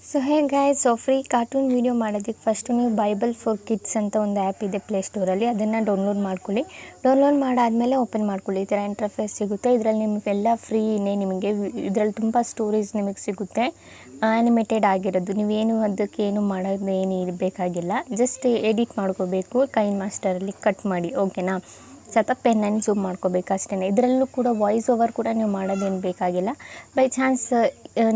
So hey guys, free cartoon video ಮಾಡೋದಕ್ಕೆ first ನೀವು Bible for kids ಅಂತ ಒಂದು ಆ್ಯಪ್ ಇದೆ ಪ್ಲೇಸ್ಟೋರಲ್ಲಿ. ಅದನ್ನು ಡೌನ್ಲೋಡ್ ಮಾಡ್ಕೊಳ್ಳಿ. ಡೌನ್ಲೋಡ್ ಮಾಡಾದಮೇಲೆ ಓಪನ್ ಮಾಡ್ಕೊಳ್ಳಿ. ಈ ಥರ ಇಂಟರ್ಫೇಸ್ ಸಿಗುತ್ತೆ. ಇದರಲ್ಲಿ ನಿಮಗೆಲ್ಲ ಫ್ರೀನೇ. ನಿಮಗೆ ಇದರಲ್ಲಿ ತುಂಬ ಸ್ಟೋರೀಸ್ ನಿಮಗೆ ಸಿಗುತ್ತೆ, ಆ್ಯನಿಮೇಟೆಡ್ ಆಗಿರೋದು. ನೀವೇನು ಅದಕ್ಕೆ ಏನು ಮಾಡೋದು ಏನು ಇರಬೇಕಾಗಿಲ್ಲ. ಜಸ್ಟ್ ಎಡಿಟ್ ಮಾಡ್ಕೋಬೇಕು ಕೈನ್ ಮಾಸ್ಟರಲ್ಲಿ ಕಟ್ ಮಾಡಿ, ಓಕೆನಾ. ಸ್ವಲ್ಪ ಪೆನ್ನನ್ನು ಝೂಮ್ ಮಾಡ್ಕೋಬೇಕು ಅಷ್ಟೇ. ಇದರಲ್ಲೂ ಕೂಡ ವಾಯ್ಸ್ ಓವರ್ ಕೂಡ ನೀವು ಮಾಡೋದೇನು ಬೇಕಾಗಿಲ್ಲ. ಬೈ ಚಾನ್ಸ್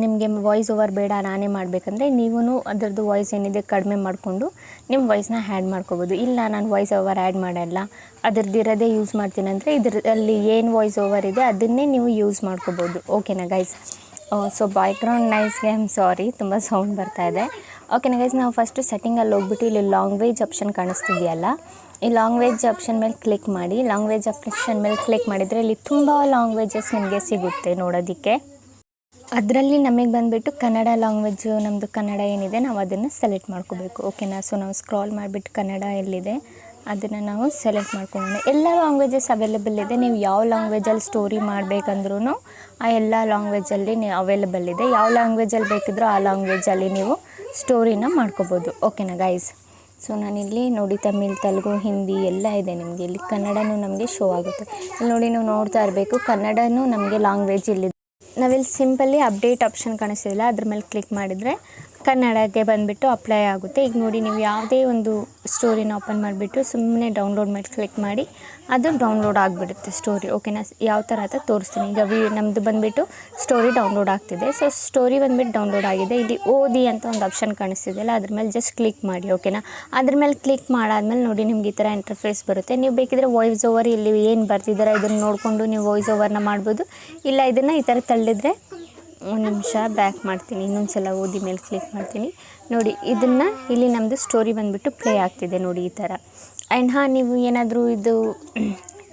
ನಿಮಗೆ ವಾಯ್ಸ್ ಓವರ್ ಬೇಡ, ನಾನೇ ಮಾಡಬೇಕಂದ್ರೆ ನೀವು ಅದರದ್ದು ವಾಯ್ಸ್ ಏನಿದೆ ಕಡಿಮೆ ಮಾಡಿಕೊಂಡು ನಿಮ್ಮ ವಾಯ್ಸ್ನ ಆ್ಯಡ್ ಮಾಡ್ಕೋಬೋದು. ಇಲ್ಲ ನಾನು ವಾಯ್ಸ್ ಓವರ್ ಆ್ಯಡ್ ಮಾಡಲ್ಲ, ಅದರದ್ದು ಇರೋದೇ ಯೂಸ್ ಮಾಡ್ತೀನಿ ಅಂದರೆ ಇದರಲ್ಲಿ ಏನು ವಾಯ್ಸ್ ಓವರ್ ಇದೆ ಅದನ್ನೇ ನೀವು ಯೂಸ್ ಮಾಡ್ಕೋಬೋದು, ಓಕೆನಾ ಗೈಸ್. ಸೊ ಬ್ಯಾಕ್ಗ್ರೌಂಡ್ ನೈಸ್ಗೆ ಐ ಆಮ್ ಸಾರಿ, ತುಂಬ ಸೌಂಡ್ ಬರ್ತಾಯಿದೆ. ಓಕೆನಾ ಗೈಸ್, ನಾವು ಫಸ್ಟು ಸೆಟ್ಟಿಂಗಲ್ಲಿ ಹೋಗ್ಬಿಟ್ಟು ಇಲ್ಲಿ ಲ್ಯಾಂಗ್ವೇಜ್ ಆಪ್ಷನ್ ಕಾಣಿಸ್ತಿದೆಯಲ್ಲ, ಈ ಲ್ಯಾಂಗ್ವೇಜ್ ಆಪ್ಷನ್ ಮೇಲೆ ಕ್ಲಿಕ್ ಮಾಡಿ. ಲ್ಯಾಂಗ್ವೇಜ್ ಆಪ್ಷನ್ ಮೇಲೆ ಕ್ಲಿಕ್ ಮಾಡಿದರೆ ಇಲ್ಲಿ ತುಂಬ ಲ್ಯಾಂಗ್ವೇಜಸ್ ನಿಮಗೆ ಸಿಗುತ್ತೆ ನೋಡೋದಕ್ಕೆ. ಅದರಲ್ಲಿ ನಮಗೆ ಬಂದುಬಿಟ್ಟು ಕನ್ನಡ ಲ್ಯಾಂಗ್ವೇಜು, ನಮ್ಮದು ಕನ್ನಡ ಏನಿದೆ ನಾವು ಅದನ್ನು ಸೆಲೆಕ್ಟ್ ಮಾಡ್ಕೋಬೇಕು, ಓಕೆನಾ. ಸೊ ನಾವು ಸ್ಕ್ರಾಲ್ ಮಾಡಿಬಿಟ್ಟು ಕನ್ನಡ ಎಲ್ಲಿದೆ ಅದನ್ನು ನಾವು ಸೆಲೆಕ್ಟ್ ಮಾಡ್ಕೊಂಡು ಎಲ್ಲ ಲ್ಯಾಂಗ್ವೇಜಸ್ ಅವೈಲೇಬಲ್ ಇದೆ. ನೀವು ಯಾವ ಲ್ಯಾಂಗ್ವೇಜಲ್ಲಿ ಸ್ಟೋರಿ ಮಾಡಬೇಕಂದ್ರೂ ಆ ಎಲ್ಲ ಲ್ಯಾಂಗ್ವೇಜಲ್ಲಿ ಅವೈಲೇಬಲ್ ಇದೆ. ಯಾವ ಲ್ಯಾಂಗ್ವೇಜಲ್ಲಿ ಬೇಕಿದ್ರೂ ಆ ಲ್ಯಾಂಗ್ವೇಜಲ್ಲಿ ನೀವು ಸ್ಟೋರಿನ ಮಾಡ್ಕೋಬೋದು, ಓಕೆನಾ ಗೈಸ್. ಸೊ ನಾನಿಲ್ಲಿ ನೋಡಿ ತಮಿಳ್, ತೆಲುಗು, ಹಿಂದಿ ಎಲ್ಲ ಇದೆ ನಿಮಗೆ. ಇಲ್ಲಿ ಕನ್ನಡನೂ ನಮಗೆ ಶೋ ಆಗುತ್ತೆ. ಇಲ್ಲಿ ನೋಡಿ ನೀವು ನೋಡ್ತಾ ಇರಬೇಕು, ಕನ್ನಡನೂ ನಮಗೆ ಲ್ಯಾಂಗ್ವೇಜ್ ಇಲ್ಲಿದೆ. ನಾವಿಲ್ಲಿ ಸಿಂಪಲ್ಲಿ ಅಪ್ಡೇಟ್ ಆಪ್ಷನ್ ಕಾಣಿಸ್ತಿಲ್ಲ, ಅದ್ರ ಮೇಲೆ ಕ್ಲಿಕ್ ಮಾಡಿದರೆ ಕನ್ನಡಕ್ಕೆ ಬಂದುಬಿಟ್ಟು ಅಪ್ಲೈ ಆಗುತ್ತೆ. ಈಗ ನೋಡಿ ನೀವು ಯಾವುದೇ ಒಂದು ಸ್ಟೋರಿನ ಓಪನ್ ಮಾಡಿಬಿಟ್ಟು ಸುಮ್ಮನೆ ಡೌನ್ಲೋಡ್ ಮಾಡಿ ಕ್ಲಿಕ್ ಮಾಡಿ, ಅದು ಡೌನ್ಲೋಡ್ ಆಗಿಬಿಡುತ್ತೆ ಸ್ಟೋರಿ, ಓಕೆನಾ. ಯಾವ ಥರ ಅಂತ ತೋರಿಸ್ತೀನಿ. ಈಗ ನಮ್ಮದು ಬಂದುಬಿಟ್ಟು ಸ್ಟೋರಿ ಡೌನ್ಲೋಡ್ ಆಗ್ತಿದೆ. ಸೊ ಸ್ಟೋರಿ ಬಂದುಬಿಟ್ಟು ಡೌನ್ಲೋಡ್ ಆಗಿದೆ. ಇಲ್ಲಿ ಓದಿ ಅಂತ ಒಂದು ಆಪ್ಷನ್ ಕಾಣಿಸ್ತಿದೆಯಲ್ಲ, ಅದ್ರ ಮೇಲೆ ಜಸ್ಟ್ ಕ್ಲಿಕ್ ಮಾಡಿ, ಓಕೆನಾ. ಅದ್ರ ಮೇಲೆ ಕ್ಲಿಕ್ ಮಾಡಾದ್ಮೇಲೆ ನೋಡಿ ನಿಮ್ಗೆ ಈ ಥರ ಇಂಟರ್ಫೇಸ್ ಬರುತ್ತೆ. ನೀವು ಬೇಕಿದ್ರೆ ವಾಯ್ಸ್ ಓವರ್ ಇಲ್ಲಿ ಏನು ಬರ್ತಿದ್ದಾರೆ ಇದನ್ನು ನೋಡಿಕೊಂಡು ನೀವು ವಾಯ್ಸ್ ಓವರ್ನ ಮಾಡ್ಬೋದು. ಇಲ್ಲ ಇದನ್ನು ಈ ಥರ ತಳ್ಳಿದ್ರೆ, ಒಂದು ನಿಮಿಷ ಬ್ಯಾಕ್ ಮಾಡ್ತೀನಿ, ಇನ್ನೊಂದು ಸಲ ಓದಿ ಮೇಲೆ ಕ್ಲಿಕ್ ಮಾಡ್ತೀನಿ. ನೋಡಿ ಇದನ್ನು ಇಲ್ಲಿ ನಮ್ಮದು ಸ್ಟೋರಿ ಬಂದುಬಿಟ್ಟು ಪ್ಲೇ ಆಗ್ತಿದೆ ನೋಡಿ ಈ ಥರ. ಆ್ಯಂಡ್ ನೀವು ಏನಾದರೂ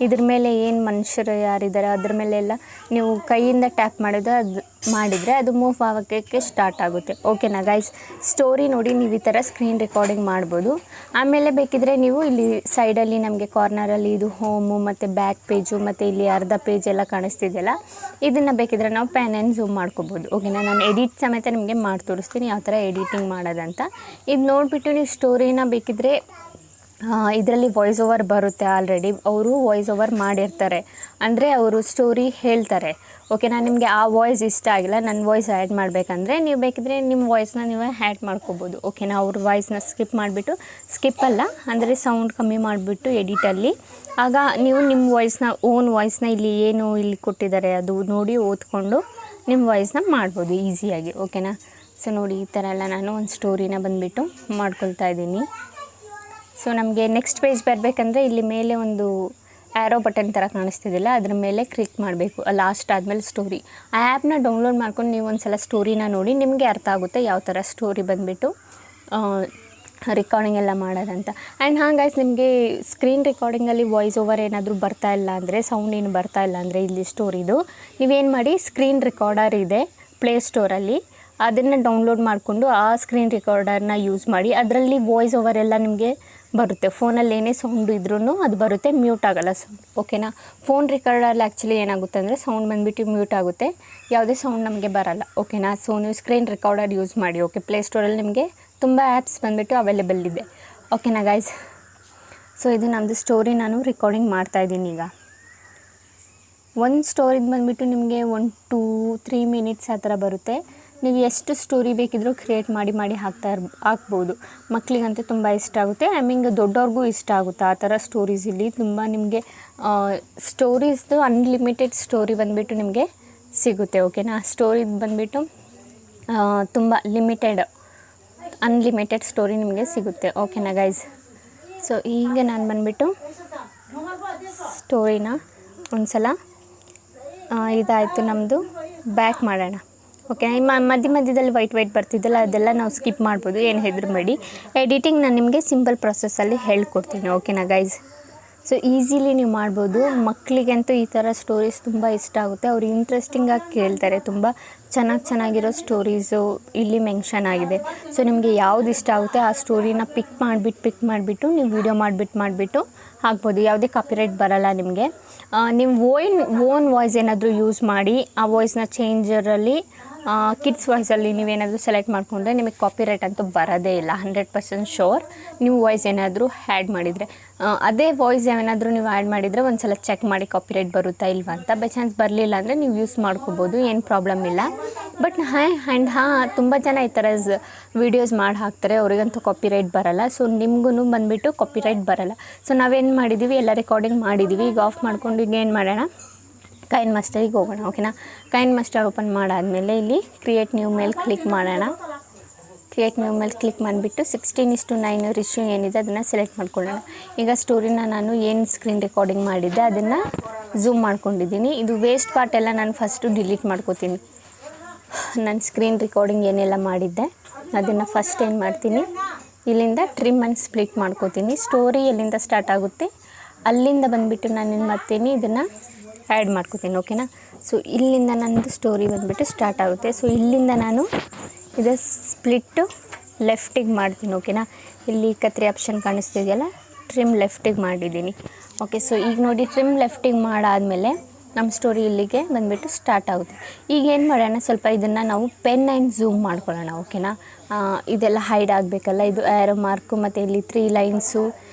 ಇದ್ರ ಮೇಲೆ ಏನು ಮನುಷ್ಯರು ಯಾರಿದ್ದಾರೆ ಅದ್ರ ಮೇಲೆಲ್ಲ ನೀವು ಕೈಯಿಂದ ಟ್ಯಾಪ್ ಮಾಡಿದರೆ ಅದು ಮೂವ್ ಆಗೋಕ್ಕೆ ಸ್ಟಾರ್ಟ್ ಆಗುತ್ತೆ, ಓಕೆನಾ ಗೈಸ್. ಸ್ಟೋರಿ ನೋಡಿ ನೀವು ಈ ಥರ ಸ್ಕ್ರೀನ್ ರೆಕಾರ್ಡಿಂಗ್ ಮಾಡ್ಬೋದು. ಆಮೇಲೆ ಬೇಕಿದ್ರೆ ನೀವು ಇಲ್ಲಿ ಸೈಡಲ್ಲಿ ನಮಗೆ ಕಾರ್ನರಲ್ಲಿ ಇದು ಹೋಮು ಮತ್ತು ಬ್ಯಾಕ್ ಪೇಜು ಮತ್ತು ಇಲ್ಲಿ ಅರ್ಧ ಪೇಜ್ ಎಲ್ಲ ಕಾಣಿಸ್ತಿದೆಯಲ್ಲ, ಇದನ್ನು ಬೇಕಿದ್ರೆ ನಾವು ಪ್ಯಾನ್ ಆ್ಯಂಡ್ ಝೂಮ್ ಮಾಡ್ಕೋಬೋದು, ಓಕೆನಾ. ನಾನು ಎಡಿಟ್ ಸಮೇತ ನಿಮಗೆ ಮಾಡಿ ತೋರಿಸ್ತೀನಿ ಯಾವ ಥರ ಎಡಿಟಿಂಗ್ ಮಾಡೋದಂತ. ಇದು ನೋಡಿಬಿಟ್ಟು ನೀವು ಸ್ಟೋರಿನ ಬೇಕಿದ್ರೆ ಇದರಲ್ಲಿ ವಾಯ್ಸ್ ಓವರ್ ಬರುತ್ತೆ. ಆಲ್ರೆಡಿ ಅವರು ವಾಯ್ಸ್ ಓವರ್ ಮಾಡಿರ್ತಾರೆ, ಅಂದರೆ ಅವರು ಸ್ಟೋರಿ ಹೇಳ್ತಾರೆ, ಓಕೆನಾ. ನಿಮಗೆ ಆ ವಾಯ್ಸ್ ಇಷ್ಟ ಆಗಿಲ್ಲ, ನನ್ನ ವಾಯ್ಸ್ ಆ್ಯಡ್ ಮಾಡಬೇಕಂದ್ರೆ ನೀವು ಬೇಕಿದ್ರೆ ನಿಮ್ಮ ವಾಯ್ಸ್ನ ನೀವೇ ಆ್ಯಡ್ ಮಾಡ್ಕೋಬೋದು, ಓಕೆನಾ. ಅವ್ರ ವಾಯ್ಸ್ನ ಸ್ಕಿಪ್ ಮಾಡಿಬಿಟ್ಟು, ಸ್ಕಿಪ್ಪಲ್ಲ ಅಂದರೆ ಸೌಂಡ್ ಕಮ್ಮಿ ಮಾಡಿಬಿಟ್ಟು ಎಡಿಟಲ್ಲಿ, ಆಗ ನೀವು ನಿಮ್ಮ ವಾಯ್ಸ್ನ ಓನ್ ವಾಯ್ಸ್ನ ಇಲ್ಲಿ ಏನು ಇಲ್ಲಿ ಕೊಟ್ಟಿದ್ದಾರೆ ಅದು ನೋಡಿ ಓದ್ಕೊಂಡು ನಿಮ್ಮ ವಾಯ್ಸ್ನ ಮಾಡ್ಬೋದು ಈಸಿಯಾಗಿ, ಓಕೆನಾ. ಸೊ ನೋಡಿ ಈ ಥರ ಎಲ್ಲ ನಾನು ಒಂದು ಸ್ಟೋರಿನ ಬಂದುಬಿಟ್ಟು ಮಾಡ್ಕೊಳ್ತಾ ಇದ್ದೀನಿ. ಸೊ ನಮಗೆ ನೆಕ್ಸ್ಟ್ ಪೇಜ್ ಬರಬೇಕಂದ್ರೆ ಇಲ್ಲಿ ಮೇಲೆ ಒಂದು ಆ್ಯರೋ ಬಟನ್ ಥರ ಕಾಣಿಸ್ತಿದ್ದಿಲ್ಲ, ಅದ್ರ ಮೇಲೆ ಕ್ಲಿಕ್ ಮಾಡಬೇಕು. ಲಾಸ್ಟ್ ಆದಮೇಲೆ ಸ್ಟೋರಿ. ಆ ಆ್ಯಪ್ನ ಡೌನ್ಲೋಡ್ ಮಾಡ್ಕೊಂಡು ನೀವು ಒಂದು ಸಲ ಸ್ಟೋರಿನ ನೋಡಿ, ನಿಮಗೆ ಅರ್ಥ ಆಗುತ್ತೆ ಯಾವ ಥರ ಸ್ಟೋರಿ ಬಂದುಬಿಟ್ಟು ರೆಕಾರ್ಡಿಂಗ್ ಎಲ್ಲ ಮಾಡೋದಂತ. ಆ್ಯಂಡ್ ಗೈಸ್, ನಿಮಗೆ ಸ್ಕ್ರೀನ್ ರೆಕಾರ್ಡಿಂಗಲ್ಲಿ ವಾಯ್ಸ್ ಓವರ್ ಏನಾದರೂ ಬರ್ತಾ ಇಲ್ಲ ಅಂದರೆ, ಸೌಂಡ್ ಏನು ಬರ್ತಾ ಇಲ್ಲ ಅಂದರೆ ಇಲ್ಲಿ ಸ್ಟೋರಿದು ನೀವೇನು ಮಾಡಿ, ಸ್ಕ್ರೀನ್ ರೆಕಾರ್ಡರ್ ಇದೆ ಪ್ಲೇಸ್ಟೋರಲ್ಲಿ, ಅದನ್ನು ಡೌನ್ಲೋಡ್ ಮಾಡಿಕೊಂಡು ಆ ಸ್ಕ್ರೀನ್ ರೆಕಾರ್ಡರ್ನ ಯೂಸ್ ಮಾಡಿ. ಅದರಲ್ಲಿ ವಾಯ್ಸ್ ಓವರ್ ಎಲ್ಲ ನಿಮಗೆ ಬರುತ್ತೆ. ಫೋನಲ್ಲಿ ಏನೇ ಸೌಂಡ್ ಇದ್ರೂ ಅದು ಬರುತ್ತೆ, ಮ್ಯೂಟ್ ಆಗೋಲ್ಲ ಸೌಂಡ್, ಓಕೆನಾ. ಫೋನ್ ರೆಕಾರ್ಡರಲ್ಲಿ ಆ್ಯಕ್ಚುಲಿ ಏನಾಗುತ್ತೆ ಅಂದರೆ ಸೌಂಡ್ ಬಂದುಬಿಟ್ಟು ಮ್ಯೂಟ್ ಆಗುತ್ತೆ, ಯಾವುದೇ ಸೌಂಡ್ ನಮಗೆ ಬರೋಲ್ಲ, ಓಕೆನಾ. ಸೊ ನೀವು ಸ್ಕ್ರೀನ್ ರೆಕಾರ್ಡರ್ ಯೂಸ್ ಮಾಡಿ, ಓಕೆ. ಪ್ಲೇಸ್ಟೋರಲ್ಲಿ ನಿಮಗೆ ತುಂಬ ಆ್ಯಪ್ಸ್ ಬಂದುಬಿಟ್ಟು ಅವೈಲೇಬಲ್ ಇದೆ, ಓಕೆನಾ ಗೈಸ್. ಸೊ ಇದು ನಮ್ಮದು ಸ್ಟೋರಿ ನಾನು ರೆಕಾರ್ಡಿಂಗ್ ಮಾಡ್ತಾಯಿದ್ದೀನಿ. ಈಗ ಒಂದು ಸ್ಟೋರಿದು ಬಂದುಬಿಟ್ಟು ನಿಮಗೆ 1-3 ಮಿನಿಟ್ಸ್ ಆ ಥರ ಬರುತ್ತೆ. ನೀವು ಎಷ್ಟು ಸ್ಟೋರಿ ಬೇಕಿದ್ರೂ ಕ್ರಿಯೇಟ್ ಮಾಡಿ ಹಾಕ್ಬೋದು. ಮಕ್ಕಳಿಗಂತೂ ತುಂಬ ಇಷ್ಟ ಆಗುತ್ತೆ, ದೊಡ್ಡವ್ರಿಗೂ ಇಷ್ಟ ಆಗುತ್ತೆ ಆ ಥರ ಸ್ಟೋರೀಸ್. ಇಲ್ಲಿ ತುಂಬ ನಿಮಗೆ ಸ್ಟೋರೀಸ್ದು ಅನ್ಲಿಮಿಟೆಡ್ ಸ್ಟೋರಿ ಬಂದುಬಿಟ್ಟು ನಿಮಗೆ ಸಿಗುತ್ತೆ, ಓಕೆನಾ. ಸ್ಟೋರಿದು ಬಂದುಬಿಟ್ಟು ತುಂಬ ಅನ್ಲಿಮಿಟೆಡ್ ಸ್ಟೋರಿ ನಿಮಗೆ ಸಿಗುತ್ತೆ, ಓಕೆನಾ ಗೈಸ್. ಸೊ ಈಗ ನಾನು ಬಂದುಬಿಟ್ಟು ಸ್ಟೋರಿನ ಒಂದು ಸಲ ಇದಾಯಿತು ನಮ್ಮದು, ಬ್ಯಾಕ್ ಮಾಡೋಣ, ಓಕೆ. ಮಧ್ಯದಲ್ಲಿ ವೈಟ್ ಬರ್ತಿದ್ದಲ್ಲ ಅದೆಲ್ಲ ನಾವು ಸ್ಕಿಪ್ ಮಾಡ್ಬೋದು, ಏನು ಹೆದರಬೇಡಿ. ಎಡಿಟಿಂಗ್ ನಾನು ನಿಮಗೆ ಸಿಂಪಲ್ ಪ್ರೊಸೆಸ್ಸಲ್ಲಿ ಹೇಳ್ಕೊಡ್ತೀನಿ, ಓಕೆನಾ ಗೈಸ್. ಸೊ ಈಸಿಲಿ ನೀವು ಮಾಡ್ಬೋದು. ಮಕ್ಕಳಿಗಂತೂ ಈ ಥರ ಸ್ಟೋರೀಸ್ ತುಂಬ ಇಷ್ಟ ಆಗುತ್ತೆ, ಅವ್ರು ಇಂಟ್ರೆಸ್ಟಿಂಗಾಗಿ ಕೇಳ್ತಾರೆ. ತುಂಬ ಚೆನ್ನಾಗಿರೋ ಸ್ಟೋರೀಸು ಇಲ್ಲಿ ಮೆನ್ಷನ್ ಆಗಿದೆ. ಸೊ ನಿಮಗೆ ಯಾವ್ದು ಇಷ್ಟ ಆಗುತ್ತೆ ಆ ಸ್ಟೋರಿನ ಪಿಕ್ ಮಾಡಿಬಿಟ್ಟು ನೀವು ವೀಡಿಯೋ ಮಾಡಿಬಿಟ್ಟು ಹಾಕ್ಬೋದು. ಯಾವುದೇ ಕಾಪಿರೈಟ್ ಬರೋಲ್ಲ ನಿಮಗೆ. ನೀವು ಓನ್ ವಾಯ್ಸ್ ಏನಾದರೂ ಯೂಸ್ ಮಾಡಿ ಆ ವಾಯ್ಸ್ನ ಚೇಂಜರಲ್ಲಿ ಕಿಡ್ಸ್ ವಾಯ್ಸಲ್ಲಿ ನೀವೇನಾದರೂ ಸೆಲೆಕ್ಟ್ ಮಾಡಿಕೊಂಡ್ರೆ ನಿಮಗೆ ಕಾಪಿರೈಟ್ ಅಂತೂ ಬರೋದೇ ಇಲ್ಲ 100% ಶೋರ್. ನೀವು ವಾಯ್ಸ್ ಏನಾದರೂ ಆ್ಯಡ್ ಮಾಡಿದರೆ, ಅದೇ ವಾಯ್ಸ್ ಏನಾದರೂ ನೀವು ಆ್ಯಡ್ ಮಾಡಿದರೆ ಒಂದು ಸಲ ಚೆಕ್ ಮಾಡಿ ಕಾಪಿರೈಟ್ ಬರುತ್ತಾ ಇಲ್ವಾ ಅಂತ. ಬೈ ಚಾನ್ಸ್ ಬರಲಿಲ್ಲ ಅಂದರೆ ನೀವು ಯೂಸ್ ಮಾಡ್ಕೋಬೋದು, ಏನು ಪ್ರಾಬ್ಲಮ್ ಇಲ್ಲ. ಬಟ್ ತುಂಬ ಜನ ಈ ಥರ ವೀಡಿಯೋಸ್ ಮಾಡಿ ಹಾಕ್ತಾರೆ, ಅವರಿಗಂತೂ ಕಾಪಿರೈಟ್ ಬರಲ್ಲ. ಸೊ ನಿಮಗೂ ಬಂದುಬಿಟ್ಟು ಕಾಪಿರೈಟ್ ಬರಲ್ಲ. ಸೊ ನಾವೇನು ಮಾಡಿದ್ದೀವಿ, ಎಲ್ಲ ರೆಕಾರ್ಡಿಂಗ್ ಮಾಡಿದ್ದೀವಿ. ಈಗ ಆಫ್ ಮಾಡ್ಕೊಂಡು ಈಗ ಏನು ಮಾಡೋಣ, ಕೈನ್ ಮಾಸ್ಟರಿಗೆ ಹೋಗೋಣ. ಓಕೆನಾ, ಕೈನ್ ಮಾಸ್ಟರ್ ಓಪನ್ ಮಾಡಾದಮೇಲೆ ಇಲ್ಲಿ ಕ್ರಿಯೇಟ್ ನ್ಯೂ ಮೇಲೆ ಕ್ಲಿಕ್ ಮಾಡೋಣ. ಕ್ರಿಯೇಟ್ ನ್ಯೂ ಮೇಲೆ ಕ್ಲಿಕ್ ಮಾಡಿಬಿಟ್ಟು 16:9 ರೇಷಿಯೋ ಏನಿದೆ ಅದನ್ನು ಸೆಲೆಕ್ಟ್ ಮಾಡ್ಕೊಳ್ಳೋಣ. ಈಗ ಸ್ಟೋರಿನ ನಾನು ಏನು ಸ್ಕ್ರೀನ್ ರೆಕಾರ್ಡಿಂಗ್ ಮಾಡಿದ್ದೆ ಅದನ್ನು ಝೂಮ್ ಮಾಡ್ಕೊಂಡಿದ್ದೀನಿ. ಇದು ವೇಸ್ಟ್ ಪಾರ್ಟ್ ಎಲ್ಲ ನಾನು ಫಸ್ಟು ಡಿಲೀಟ್ ಮಾಡ್ಕೋತೀನಿ. ನಾನು ಸ್ಕ್ರೀನ್ ರೆಕಾರ್ಡಿಂಗ್ ಏನೆಲ್ಲ ಮಾಡಿದ್ದೆ ಅದನ್ನು ಫಸ್ಟ್ ಏನು ಮಾಡ್ತೀನಿ, ಇಲ್ಲಿಂದ ಟ್ರಿಮ್ ಆ್ಯಂಡ್ ಸ್ಪ್ಲಿಟ್ ಮಾಡ್ಕೋತೀನಿ. ಸ್ಟೋರಿ ಎಲ್ಲಿಂದ ಸ್ಟಾರ್ಟ್ ಆಗುತ್ತೆ ಅಲ್ಲಿಂದ ಬಂದುಬಿಟ್ಟು ನಾನು ಏನು ಮಾಡ್ತೀನಿ, ಇದನ್ನು ಆ್ಯಡ್ ಮಾಡ್ಕೋತೀನಿ. ಓಕೆನಾ, ಸೊ ಇಲ್ಲಿಂದ ನನ್ನದು ಸ್ಟೋರಿ ಬಂದುಬಿಟ್ಟು ಸ್ಟಾರ್ಟ್ ಆಗುತ್ತೆ. ಸೊ ಇಲ್ಲಿಂದ ನಾನು ಇದು ಸ್ಪ್ಲಿಟ್ಟು ಲೆಫ್ಟಿಗೆ ಮಾಡ್ತೀನಿ. ಓಕೆನಾ, ಇಲ್ಲಿ ಕತ್ರಿ ಆಪ್ಷನ್ ಕಾಣಿಸ್ತಿದೆಯಲ್ಲ, ಟ್ರಿಮ್ ಲೆಫ್ಟಿಗೆ ಮಾಡಿದ್ದೀನಿ. ಓಕೆ, ಸೊ ಈಗ ನೋಡಿ ಟ್ರಿಮ್ ಲೆಫ್ಟಿಗೆ ಮಾಡಾದಮೇಲೆ ನಮ್ಮ ಸ್ಟೋರಿ ಇಲ್ಲಿಗೆ ಬಂದುಬಿಟ್ಟು ಸ್ಟಾರ್ಟ್ ಆಗುತ್ತೆ. ಈಗ ಏನು ಮಾಡೋಣ, ಸ್ವಲ್ಪ ಇದನ್ನು ನಾವು ಪೆನ್ ಆ್ಯಂಡ್ ಝೂಮ್ ಮಾಡ್ಕೊಳ್ಳೋಣ. ಓಕೆನಾ, ಇದೆಲ್ಲ ಹೈಡ್ ಆಗಬೇಕಲ್ಲ, ಇದು ಆ್ಯರೋ ಮಾರ್ಕು ಮತ್ತು ಇಲ್ಲಿ 3 ಲೈನ್ಸು,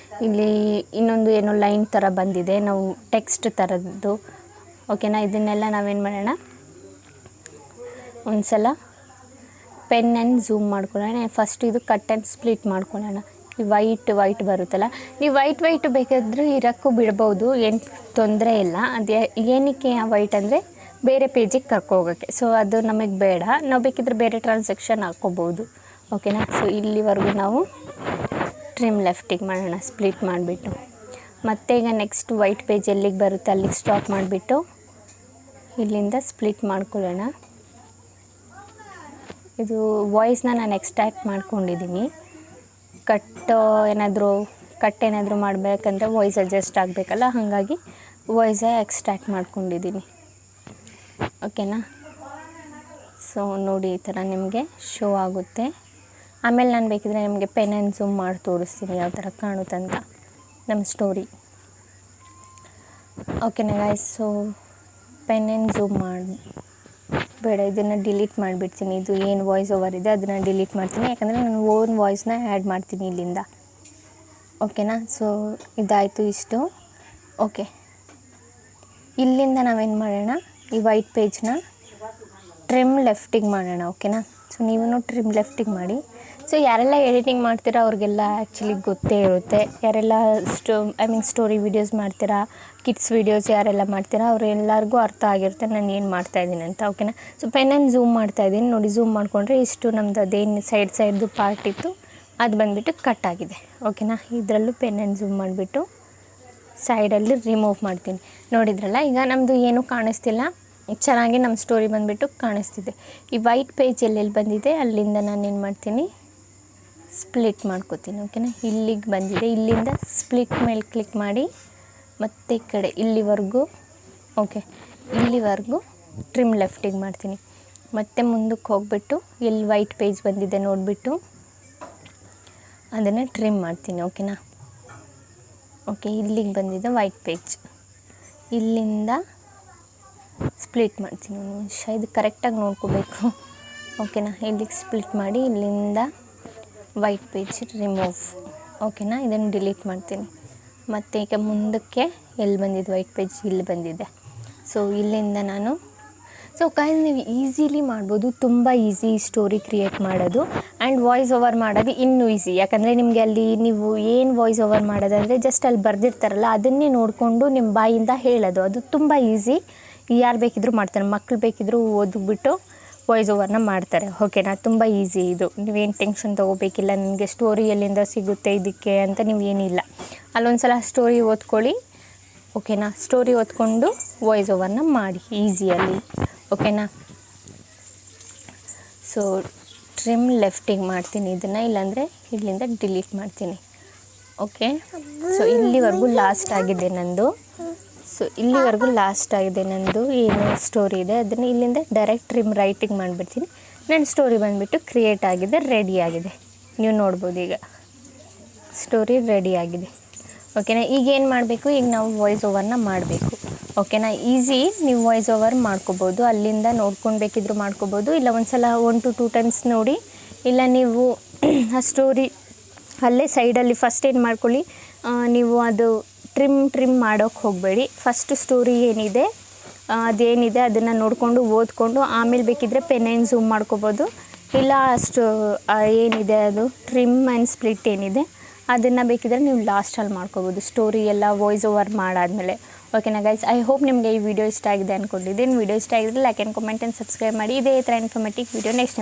ಇಲ್ಲಿ ಇನ್ನೊಂದು ಏನೋ ಲೈನ್ ಥರ ಬಂದಿದೆ, ನಾವು ಟೆಕ್ಸ್ಟ್ ಥರದ್ದು. ಓಕೆನಾ, ಇದನ್ನೆಲ್ಲ ನಾವೇನು ಮಾಡೋಣ, ಒಂದು ಸಲ ಪೆನ್ ಆ್ಯಂಡ್ ಝೂಮ್ ಮಾಡ್ಕೊಳ್ಳೋಣ. ಫಸ್ಟ್ ಇದು ಕಟ್ ಆ್ಯಂಡ್ ಸ್ಪ್ಲಿಟ್ ಮಾಡ್ಕೊಳ್ಳೋಣ. ಈ ವೈಟ್ ಬರುತ್ತಲ್ಲ, ನೀವು ವೈಟ್ ಬೇಕಾದರೂ ಇರೋಕ್ಕೂ ಬಿಡ್ಬೋದು, ಏನು ತೊಂದರೆ ಇಲ್ಲ. ಅದು ಏನಕ್ಕೆ ವೈಟ್ ಅಂದರೆ ಬೇರೆ ಪೇಜಿಗೆ ಕರ್ಕೋಗೋಕ್ಕೆ. ಸೊ ಅದು ನಮಗೆ ಬೇಡ, ನಾವು ಬೇಕಿದ್ರೆ ಬೇರೆ ಟ್ರಾನ್ಸಾಕ್ಷನ್ ಹಾಕ್ಕೋಬೋದು. ಓಕೆನಾ, ಸೊ ಇಲ್ಲಿವರೆಗೂ ನಾವು ಟ್ರಿಮ್ ಲೆಫ್ಟಿಗೆ ಮಾಡೋಣ, ಸ್ಪ್ಲಿಟ್ ಮಾಡಿಬಿಟ್ಟು. ಮತ್ತು ಈಗ ನೆಕ್ಸ್ಟ್ ವೈಟ್ ಪೇಜ್ ಎಲ್ಲಿಗೆ ಬರುತ್ತೆ ಅಲ್ಲಿಗೆ ಸ್ಟಾಪ್ ಮಾಡಿಬಿಟ್ಟು ಇಲ್ಲಿಂದ ಸ್ಪ್ಲಿಟ್ ಮಾಡ್ಕೊಳ್ಳೋಣ. ಇದು ವಾಯ್ಸ್ನ ನಾನು ಎಕ್ಸ್ಟ್ರಾಕ್ಟ್ ಮಾಡ್ಕೊಂಡಿದ್ದೀನಿ. ಕಟ್ ಏನಾದರೂ ಮಾಡಬೇಕಂದ್ರೆ ವಾಯ್ಸ್ ಅಡ್ಜಸ್ಟ್ ಆಗಬೇಕಲ್ಲ, ಹಾಗಾಗಿ ವಾಯ್ಸ ಎಕ್ಸ್ಟ್ರಾಕ್ಟ್ ಮಾಡ್ಕೊಂಡಿದ್ದೀನಿ. ಓಕೆನಾ, ಸೊ ನೋಡಿ ಈ ಥರ ನಿಮಗೆ ಶೋ ಆಗುತ್ತೆ. ಆಮೇಲೆ ನಾನು ಬೇಕಿದ್ರೆ ನಿಮಗೆ ಪೆನ್ ಆ್ಯಂಡ್ ಝೂಮ್ ಮಾಡಿ ತೋರಿಸ್ತೀನಿ ಯಾವ ಥರ ಕಾಣುತ್ತಂತ ನಮ್ಮ ಸ್ಟೋರಿ. ಓಕೆನಾ guys, so pen and zoom ಬೇಡ, ಇದನ್ನು ಡಿಲೀಟ್ ಮಾಡಿಬಿಡ್ತೀನಿ. ಇದು ಏನು ವಾಯ್ಸ್ ಓವರ್ ಇದೆ ಅದನ್ನು ಡಿಲೀಟ್ ಮಾಡ್ತೀನಿ, ಯಾಕಂದರೆ ನಾನು ಓನ್ ವಾಯ್ಸ್ನ ಆ್ಯಡ್ ಮಾಡ್ತೀನಿ ಇಲ್ಲಿಂದ. ಓಕೆನಾ, ಸೊ ಇದಾಯಿತು ಇಷ್ಟು. ಓಕೆ, ಇಲ್ಲಿಂದ ನಾವೇನು ಮಾಡೋಣ, ಈ ವೈಟ್ ಪೇಜ್ನ ಟ್ರಿಮ್ ಲೆಫ್ಟಿಗೆ ಮಾಡೋಣ. ಓಕೆನಾ, ಸೊ ನೀವು ಟ್ರಿಮ್ ಲೆಫ್ಟಿಗೆ ಮಾಡಿ. ಸೊ ಯಾರೆಲ್ಲ ಎಡಿಟಿಂಗ್ ಮಾಡ್ತೀರಾ ಅವ್ರಿಗೆಲ್ಲ ಆ್ಯಕ್ಚುಲಿ ಗೊತ್ತೇ ಇರುತ್ತೆ. ಯಾರೆಲ್ಲ ಸ್ಟೋರಿ ವೀಡಿಯೋಸ್ ಮಾಡ್ತೀರಾ, ಕಿಡ್ಸ್ ವೀಡಿಯೋಸ್ ಯಾರೆಲ್ಲ ಮಾಡ್ತೀರಾ ಅವರೆಲ್ಲರಿಗೂ ಅರ್ಥ ಆಗಿರುತ್ತೆ ನಾನು ಏನು ಮಾಡ್ತಾಯಿದ್ದೀನಿ ಅಂತ. ಓಕೆನಾ, ಸೊ ಪೆನ್ ಆ್ಯಂಡ್ ಝೂಮ್ ಮಾಡ್ತಾಯಿದ್ದೀನಿ ನೋಡಿ. ಝೂಮ್ ಮಾಡಿಕೊಂಡ್ರೆ ಇಷ್ಟು ನಮ್ಮದು ಅದೇನು ಸೈಡ್ದು ಪಾರ್ಟ್ ಇತ್ತು ಅದು ಬಂದುಬಿಟ್ಟು ಕಟ್ ಆಗಿದೆ. ಓಕೆನಾ, ಇದರಲ್ಲೂ ಪೆನ್ ಆ್ಯಂಡ್ ಝೂಮ್ ಮಾಡಿಬಿಟ್ಟು ಸೈಡಲ್ಲಿ ರಿಮೂವ್ ಮಾಡ್ತೀನಿ. ನೋಡಿದ್ರಲ್ಲ, ಈಗ ನಮ್ಮದು ಏನೂ ಕಾಣಿಸ್ತಿಲ್ಲ, ಚೆನ್ನಾಗಿ ನಮ್ಮ ಸ್ಟೋರಿ ಬಂದುಬಿಟ್ಟು ಕಾಣಿಸ್ತಿದೆ. ಈ ವೈಟ್ ಪೇಜ್ ಎಲ್ಲೆಲ್ಲಿ ಬಂದಿದೆ ಅಲ್ಲಿಂದ ನಾನು ಏನು ಮಾಡ್ತೀನಿ, ಸ್ಪ್ಲಿಟ್ ಮಾಡ್ಕೋತೀನಿ. ಓಕೆನಾ, ಇಲ್ಲಿಗೆ ಬಂದಿದೆ, ಇಲ್ಲಿಂದ ಸ್ಪ್ಲಿಟ್ ಮೇಲೆ ಕ್ಲಿಕ್ ಮಾಡಿ ಮತ್ತು ಈ ಕಡೆ ಇಲ್ಲಿವರೆಗೂ, ಓಕೆ ಇಲ್ಲಿವರೆಗೂ ಟ್ರಿಮ್ ಲೆಫ್ಟಿಗೆ ಮಾಡ್ತೀನಿ. ಮತ್ತು ಮುಂದಕ್ಕೆ ಹೋಗ್ಬಿಟ್ಟು ಎಲ್ಲಿ ವೈಟ್ ಪೇಜ್ ಬಂದಿದೆ ನೋಡಿಬಿಟ್ಟು ಅದನ್ನು ಟ್ರಿಮ್ ಮಾಡ್ತೀನಿ. ಓಕೆನಾ, ಓಕೆ ಇಲ್ಲಿಗೆ ಬಂದಿದೆ ವೈಟ್ ಪೇಜ್, ಇಲ್ಲಿಂದ ಸ್ಪ್ಲಿಟ್ ಮಾಡ್ತೀನಿ. ಒಂದು ನಿಮಿಷ, ಇದು ಕರೆಕ್ಟಾಗಿ ನೋಡ್ಕೋಬೇಕು. ಓಕೆನಾ, ಇಲ್ಲಿಗೆ ಸ್ಪ್ಲಿಟ್ ಮಾಡಿ ಇಲ್ಲಿಂದ ವೈಟ್ ಪೇಜ್ ರಿಮೂವ್. ಓಕೆನಾ, ಇದನ್ನು ಡಿಲೀಟ್ ಮಾಡ್ತೀನಿ. ಮತ್ತು ಈಗ ಮುಂದಕ್ಕೆ ಎಲ್ಲಿ ಬಂದಿದ್ದು ವೈಟ್ ಪೇಜ್ ಇಲ್ಲಿ ಬಂದಿದೆ. ಸೊ ಇಲ್ಲಿಂದ ನಾನು ಗೈಸ್ ನೀವು ಈಸಿಲಿ ಮಾಡ್ಬೋದು, ತುಂಬ ಈಸಿ ಸ್ಟೋರಿ ಕ್ರಿಯೇಟ್ ಮಾಡೋದು. ಆ್ಯಂಡ್ ವಾಯ್ಸ್ ಓವರ್ ಮಾಡೋದು ಇನ್ನೂ ಈಸಿ, ಯಾಕಂದರೆ ನಿಮಗೆ ಅಲ್ಲಿ ನೀವು ಏನು ವಾಯ್ಸ್ ಓವರ್ ಮಾಡೋದಂದರೆ ಜಸ್ಟ್ ಅಲ್ಲಿ ಬರೆದಿರ್ತಾರಲ್ಲ ಅದನ್ನೇ ನೋಡಿಕೊಂಡು ನಿಮ್ಮ ಬಾಯಿಂದ ಹೇಳೋದು, ಅದು ತುಂಬ ಈಸಿ. ಯಾರು ಬೇಕಿದ್ದರೂ ಮಾಡ್ತಾರೆ, ಮಕ್ಕಳು ಬೇಕಿದ್ದರೂ ಓದ್ಬಿಟ್ಟು ವಾಯ್ಸ್ ಓವರ್ನ ಮಾಡ್ತಾರೆ. ಓಕೆನಾ, ತುಂಬ ಈಸಿ ಇದು, ನೀವೇನು ಟೆನ್ಷನ್ ತೊಗೋಬೇಕಿಲ್ಲ. ನನಗೆ ಸ್ಟೋರಿ ಎಲ್ಲಿಂದ ಸಿಗುತ್ತೆ ಇದಕ್ಕೆ ಅಂತ ನೀವು ಏನಿಲ್ಲ, ಅಲ್ಲೊಂದು ಸಲ ಸ್ಟೋರಿ ಓದ್ಕೊಳ್ಳಿ. ಓಕೆನಾ, ಸ್ಟೋರಿ ಓದ್ಕೊಂಡು ವಾಯ್ಸ್ ಓವರ್ನ ಮಾಡಿ ಈಸಿಯಲ್ಲಿ. ಓಕೆನಾ, ಸೊ ಟ್ರಿಮ್ ಲೆಫ್ಟಿಗೆ ಮಾಡ್ತೀನಿ ಇದನ್ನು, ಇಲ್ಲಾಂದರೆ ಇಲ್ಲಿಂದ ಡಿಲೀಟ್ ಮಾಡ್ತೀನಿ. ಓಕೆ, ಸೊ ಇಲ್ಲಿವರೆಗೂ ಲಾಸ್ಟ್ ಆಗಿದೆ ನಂದು. ಸೊ ಇಲ್ಲಿವರೆಗೂ ಲಾಸ್ಟ್ ಆಗಿದೆ ನಂದು ಏನು ಸ್ಟೋರಿ ಇದೆ ಅದನ್ನು ಇಲ್ಲಿಂದ ಡೈರೆಕ್ಟ್ ಟ್ರಿಮ್ ರೈಟಿಂಗ್ ಮಾಡಿಬಿಡ್ತೀನಿ. ನನ್ನ ಸ್ಟೋರಿ ಬಂದುಬಿಟ್ಟು ಕ್ರಿಯೇಟ್ ಆಗಿದೆ, ರೆಡಿ ಆಗಿದೆ. ನೀವು ನೋಡ್ಬೋದು ಈಗ ಸ್ಟೋರಿ ರೆಡಿ ಆಗಿದೆ. ಓಕೆನಾ, ಈಗ ಏನು ಮಾಡಬೇಕು, ಈಗ ನಾವು ವಾಯ್ಸ್ ಓವರ್ನ ಮಾಡಬೇಕು. ಓಕೆನಾ. ಈಸಿ, ನೀವು ವಾಯ್ಸ್ ಓವರ್ ಮಾಡ್ಕೋಬೋದು, ಅಲ್ಲಿಂದ ನೋಡ್ಕೊಂಡು ಬೇಕಿದ್ರು ಮಾಡ್ಕೋಬೋದು, ಇಲ್ಲ ಒಂದು ಸಲ 1 to 2 ಟೈಮ್ಸ್ ನೋಡಿ, ಇಲ್ಲ ನೀವು ಆ ಸ್ಟೋರಿ ಅಲ್ಲೇ ಸೈಡಲ್ಲಿ ಫಸ್ಟ್ ಏನು ಮಾಡ್ಕೊಳ್ಳಿ, ನೀವು ಅದು ಟ್ರಿಮ್ ಮಾಡೋಕ್ಕೆ ಹೋಗಬೇಡಿ. ಫಸ್ಟ್ ಸ್ಟೋರಿ ಏನಿದೆ ಅದೇನಿದೆ ಅದನ್ನು ನೋಡಿಕೊಂಡು ಓದ್ಕೊಂಡು ಆಮೇಲೆ ಬೇಕಿದ್ದರೆ ಪೆನ್ನೇನು ಝೂಮ್ ಮಾಡ್ಕೋಬೋದು, ಇಲ್ಲ ಅಷ್ಟು ಏನಿದೆ ಅದು ಟ್ರಿಮ್ ಆ್ಯಂಡ್ ಸ್ಪ್ಲಿಟ್ ಏನಿದೆ ಅದನ್ನು ಬೇಕಿದ್ರೆ ನೀವು ಲಾಸ್ಟಲ್ಲಿ ಮಾಡ್ಕೋಬೋದು, ಸ್ಟೋರಿ ಎಲ್ಲ ವಾಯ್ಸ್ ಓವರ್ ಮಾಡಾದಮೇಲೆ. ಓಕೆನಾ ಗೈಸ್, ಐ ಹೋಪ್ ನಿಮಗೆ ಈ ವಿಡಿಯೋ ಇಷ್ಟ ಆಗಿದೆ ಅಂದ್ಕೊಂಡಿದ್ದೀನಿ. ವಿಡಿಯೋ ಇಷ್ಟ ಆಗಿದ್ರೆ like and comment and subscribe ಮಾಡಿ. ಇದೇ ಥರ ಇನ್ಫಾರ್ಮೇಟಿವ್ ವಿಡಿಯೋ ನೆಕ್ಸ್ಟ್